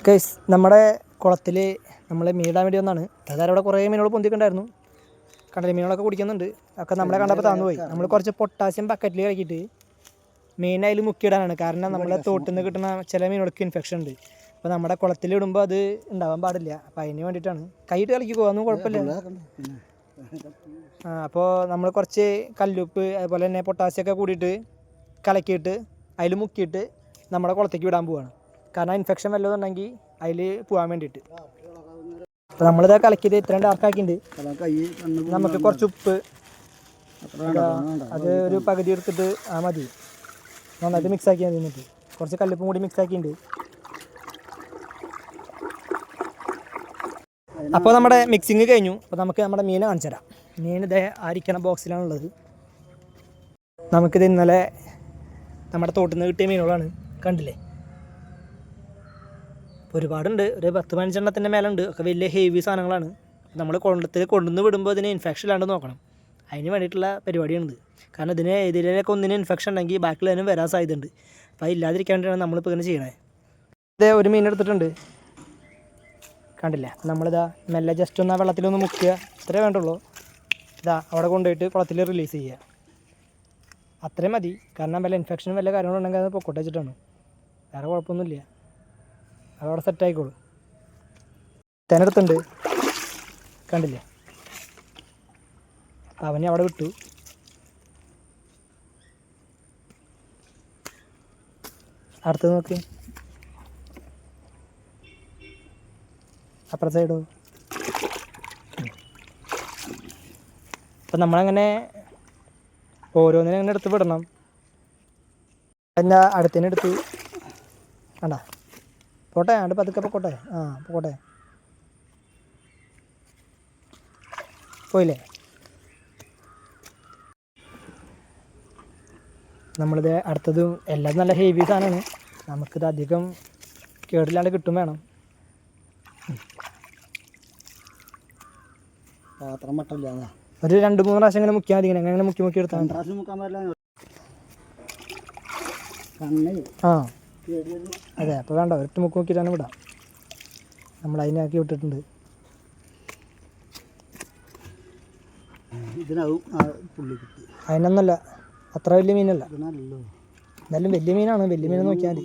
Guys നമ്മുടെ കുളത്തിൽ നമ്മൾ മീനിടാൻ വേണ്ടി വന്നാണ്. അതായത് അവിടെ കുറേ മീനുകൾ പൊന്തിക്കുണ്ടായിരുന്നു. കടൽ മീനുകളൊക്കെ കുടിക്കുന്നുണ്ട്. ഒക്കെ നമ്മളെ കണ്ടപ്പോൾ താന്നുപോയി. നമ്മൾ കുറച്ച് പൊട്ടാസ്യം ബക്കറ്റിൽ കളിക്കിയിട്ട് മീൻ അതിൽ മുക്കിയിടാനാണ്. കാരണം നമ്മളെ തോട്ടിൽ നിന്ന് കിട്ടുന്ന ചില മീനുകൾക്ക് ഇൻഫെക്ഷൻ ഉണ്ട്. അപ്പോൾ നമ്മുടെ കുളത്തിലിടുമ്പോൾ അത് ഉണ്ടാവാൻ പാടില്ല. അപ്പോൾ അതിന് വേണ്ടിയിട്ടാണ്. കൈയിട്ട് കളിക്കുക, ഒന്നും കുഴപ്പമില്ല. അപ്പോൾ നമ്മൾ കുറച്ച് കല്ലുപ്പ് അതുപോലെ തന്നെ പൊട്ടാസ്യമൊക്കെ കൂടിയിട്ട് കലക്കിയിട്ട് അതിൽ മുക്കിയിട്ട് നമ്മുടെ കുളത്തേക്ക് വിടാൻ പോവുകയാണ്. കാരണം ഇൻഫെക്ഷൻ വല്ലതും ഉണ്ടെങ്കിൽ അതിൽ പോകാൻ വേണ്ടിയിട്ട്. അപ്പോൾ നമ്മളിത് കലക്കിയത് ഇത്രയും ഡാർക്കാക്കിയിട്ടുണ്ട്. നമുക്ക് കുറച്ച് ഉപ്പ് അത് ഒരു പകുതി എടുത്തിട്ട് മതി, നന്നായിട്ട് മിക്സ് ആക്കിയാൽ മതി. എന്നിട്ട് കുറച്ച് കല്ലുപ്പും കൂടി മിക്സ് ആക്കിയിട്ടുണ്ട്. അപ്പോൾ നമ്മുടെ മിക്സിങ് കഴിഞ്ഞു. അപ്പോൾ നമുക്ക് നമ്മുടെ മീനെ കാണിച്ചു തരാം. മീൻ ഇതേ ആയിരിക്കണ ബോക്സിലാണുള്ളത്. നമുക്കിത് ഇന്നലെ നമ്മുടെ തോട്ടിൽ നിന്ന് കിട്ടിയ മീനുകളാണ്. കണ്ടില്ലേ, ഒരുപാടുണ്ട്. ഒരു 10-15 എണ്ണത്തിൻ്റെ മേലുണ്ട്. ഒക്കെ വലിയ ഹെവി സാധനങ്ങളാണ്. നമ്മൾ കൊണ്ടുവന്ന് വിടുമ്പോൾ ഇതിന് ഇൻഫെക്ഷൻ ഇല്ലാണ്ട് നോക്കണം. അതിന് വേണ്ടിയിട്ടുള്ള പരിപാടിയാണിത്. കാരണം ഇതിന് ഇതിലേക്ക് ഒന്നിന് ഇൻഫെക്ഷൻ ഉണ്ടെങ്കിൽ ബാക്കിയുള്ളതിനും വരാൻ സാധ്യതയുണ്ട്. അപ്പോൾ അതില്ലാതിരിക്കാൻ വേണ്ടിയാണ് നമ്മളിപ്പോൾ ഇങ്ങനെ ചെയ്യണത്. ഇതേ ഒരു മീൻ എടുത്തിട്ടുണ്ട്, കണ്ടില്ല. നമ്മളിതാ മെല്ലെ ജസ്റ്റ് ഒന്ന് ആ വെള്ളത്തിലൊന്ന് മുക്കുക, ഇത്രേ വേണ്ടുള്ളൂ. ഇതാ അവിടെ കൊണ്ടുപോയിട്ട് കുളത്തിൽ റിലീസ് ചെയ്യുക, അത്രയും മതി. കാരണം വല്ല ഇൻഫെക്ഷനും വല്ല കാര്യങ്ങളുണ്ടെങ്കിൽ അത് പൊക്കോട്ട് വെച്ചിട്ടാണ്, വേറെ കുഴപ്പമൊന്നുമില്ല. അതവിടെ സെറ്റായിക്കോളും. തേനെടുത്തുണ്ട്, കണ്ടില്ലേ. അവനെ അവിടെ വിട്ടു. അടുത്തത് നോക്കി, അപ്പുറത്തെ സൈഡോ. അപ്പം നമ്മളങ്ങനെ ഓരോന്നിനും അങ്ങനെ എടുത്ത് വിടണം. എൻ്റെ അടുത്തതിനെടുത്ത് കണ്ടാ പോട്ടെ, ആണ്ട് പതുക്കെ പൊക്കോട്ടെ. പോട്ടെ, പോയില്ലേ. നമ്മളിത് അടുത്തതും എല്ലാം നല്ല ഹെവി സാധനമാണ്. നമുക്കിത് അധികം കേടില്ലാണ്ട് കിട്ടും വേണം. പാത്രം മട്ടല്ല, ഒരു 2-3 പ്രാവശ്യം ഇങ്ങനെ മുക്കിയാൽ മതി. ഇങ്ങനെ മുക്കി എടുത്താൽ അതെ. അപ്പോൾ വേണ്ട, ഒറ്റ മുക്ക് നോക്കിയിട്ടാണ് വിടാം. നമ്മൾ അതിനാക്കി വിട്ടിട്ടുണ്ട്. അതിനൊന്നല്ല, അത്ര വലിയ മീനല്ല. എന്നാലും വലിയ മീനാണ്. വലിയ മീൻ നോക്കിയാൽ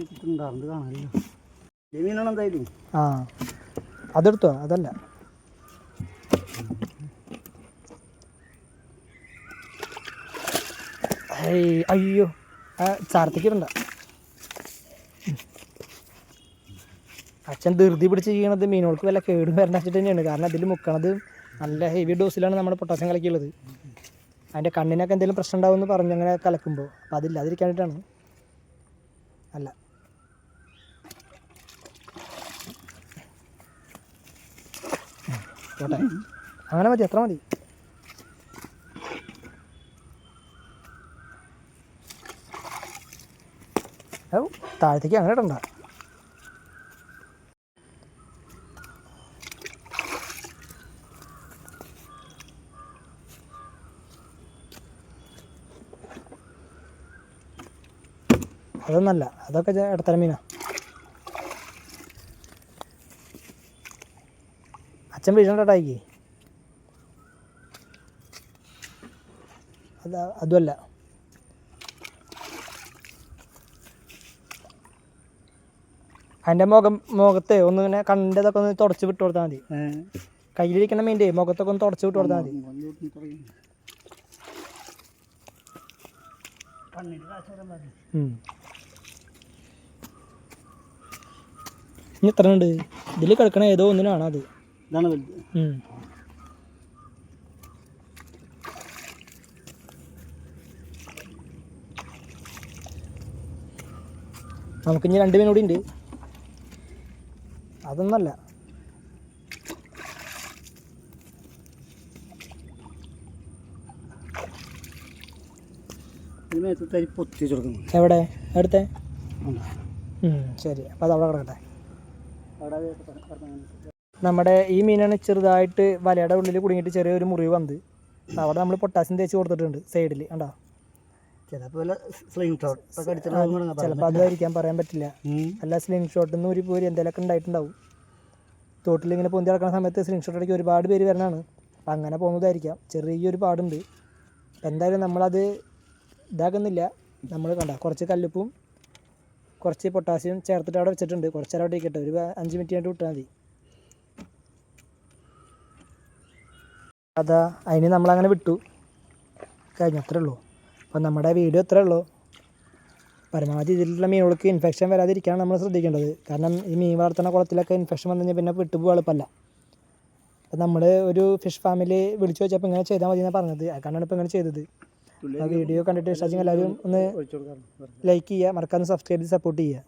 മതി. അതെടുത്തോ, അതല്ല. അയ്യോ, ചാർത്തേക്ക് ഇടണ്ട. അച്ഛൻ ധൃതി പിടിച്ച് ചെയ്യണത് മീനുകൾക്ക് വല്ല കേടും വരണ്ട വെച്ചിട്ട് തന്നെയാണ്. കാരണം അതിൽ മുക്കണത് നല്ല ഹെവി ഡോസിലാണ് നമ്മുടെ പൊട്ടാസ്യം കലക്കിയുള്ളത്. അതിൻ്റെ കണ്ണിനൊക്കെ എന്തെങ്കിലും പ്രശ്നം ഉണ്ടാവുമെന്ന് പറഞ്ഞു അങ്ങനെ കലക്കുമ്പോൾ. അപ്പം അതില്ലാതിരിക്കാൻ വേണ്ടിയിട്ടാണ്. അല്ല, പോട്ടെ, അങ്ങനെ മതി, അത്ര മതി. താഴത്തേക്ക് അങ്ങനെ ഇടണ്ട. അതൊന്നല്ല, അതൊക്കെ ഇടത്തര മീനാ. അച്ഛൻ വീഴണ്ടായിക്ക്. അതുമല്ല. അതിൻ്റെ മുഖത്തെ ഒന്ന് ഇങ്ങനെ കണ്ണിൻ്റെതൊക്കെ ഒന്ന് തുടച്ച് വിട്ട് കൊടുത്താൽ മതി. കയ്യിലിരിക്കുന്ന മീൻ്റെ മുഖത്തൊക്കെ ഒന്ന് തുടച്ച് വിട്ട് കൊടുത്താൽ മതി. ഇനി എത്ര ഉണ്ട് ഇതിൽ കിടക്കണ? ഏതോ ഒന്നിനാണ് അത്. നമുക്കിനി 2 മീൻ കൂടി ഉണ്ട്. അതൊന്നല്ല, എവിടെ എടുത്തേ? ശരി, അപ്പോൾ അത് അവിടെ കിടക്കട്ടെ. നമ്മുടെ ഈ മീനാണ് ചെറുതായിട്ട് വലയുടെ ഉള്ളിൽ കുടുങ്ങിയിട്ട് ചെറിയൊരു മുറിവ് വന്നത്. അവിടെ നമ്മൾ പൊട്ടാസ്യം തേച്ച് കൊടുത്തിട്ടുണ്ട് സൈഡിൽ. കണ്ടോ, ചിലപ്പോൾ സ്ലിംഗ് ഷോട്ട് ഒക്കെ അടിച്ചിട്ടുണ്ടാകും. ചിലപ്പോൾ അതായിരിക്കാൻ പറയാൻ പറ്റില്ല. അല്ല സ്ലിംഗ് ഷോട്ടിൽ നിന്ന് ഒരു പോരി എന്തെങ്കിലുമൊക്കെ ഉണ്ടായിട്ടുണ്ടാവും. തോട്ടിലിങ്ങനെ പൊന്തി നടക്കുന്ന സമയത്ത് സ്ലിംഗ് ഷോട്ട് അടിക്കാൻ ഒരുപാട് പേര് വരണതാണ്. അപ്പം അങ്ങനെ പോകുന്നതായിരിക്കാം. ചെറിയൊരു പാടുണ്ട്. എന്തായാലും നമ്മളത് ഇതാക്കുന്നില്ല. നമ്മൾ കണ്ട കുറച്ച് കല്ലുപ്പും കുറച്ച് പൊട്ടാസ്യം ചേർത്തിട്ട് അവിടെ വെച്ചിട്ടുണ്ട്. കുറച്ച് നേരം അവിടെ ഇരിക്കട്ടെ, ഒരു 5 മിനിറ്റ് കഴിഞ്ഞിട്ട് വിട്ടാൽ മതി. അതാ അതിന് നമ്മളങ്ങനെ വിട്ടു കഴിഞ്ഞു. അത്രേ ഉള്ളൂ. അപ്പം നമ്മുടെ വീഡിയോ ഇത്രേ ഉള്ളൂ. പരമാവധി ഇതിലുള്ള മീനുകൾക്ക് ഇൻഫെക്ഷൻ വരാതിരിക്കാനാണ് നമ്മൾ ശ്രദ്ധിക്കേണ്ടത്. കാരണം ഈ മീൻ വളർത്തുന്ന കുളത്തിലൊക്കെ ഇൻഫെക്ഷൻ വന്നു കഴിഞ്ഞാൽ പിന്നെ വിട്ടുപോകാൻ എളുപ്പമല്ല. അപ്പം നമ്മൾ ഒരു ഫിഷ് ഫാമിൽ വിളിച്ചു വെച്ചപ്പോൾ ഇങ്ങനെ ചെയ്താൽ മതി എന്നാണ് പറഞ്ഞത്. അതുകൊണ്ടാണ് ഇപ്പോൾ ഇങ്ങനെ ചെയ്തത്. ആ വീഡിയോ കണ്ടിട്ട് ഇഷ്ടമെങ്കിൽ എല്ലാവരും ഒന്ന് ലൈക്ക് ചെയ്യുക, മറക്കാതെ സബ്സ്ക്രൈബ് ചെയ്ത് സപ്പോർട്ട് ചെയ്യുക.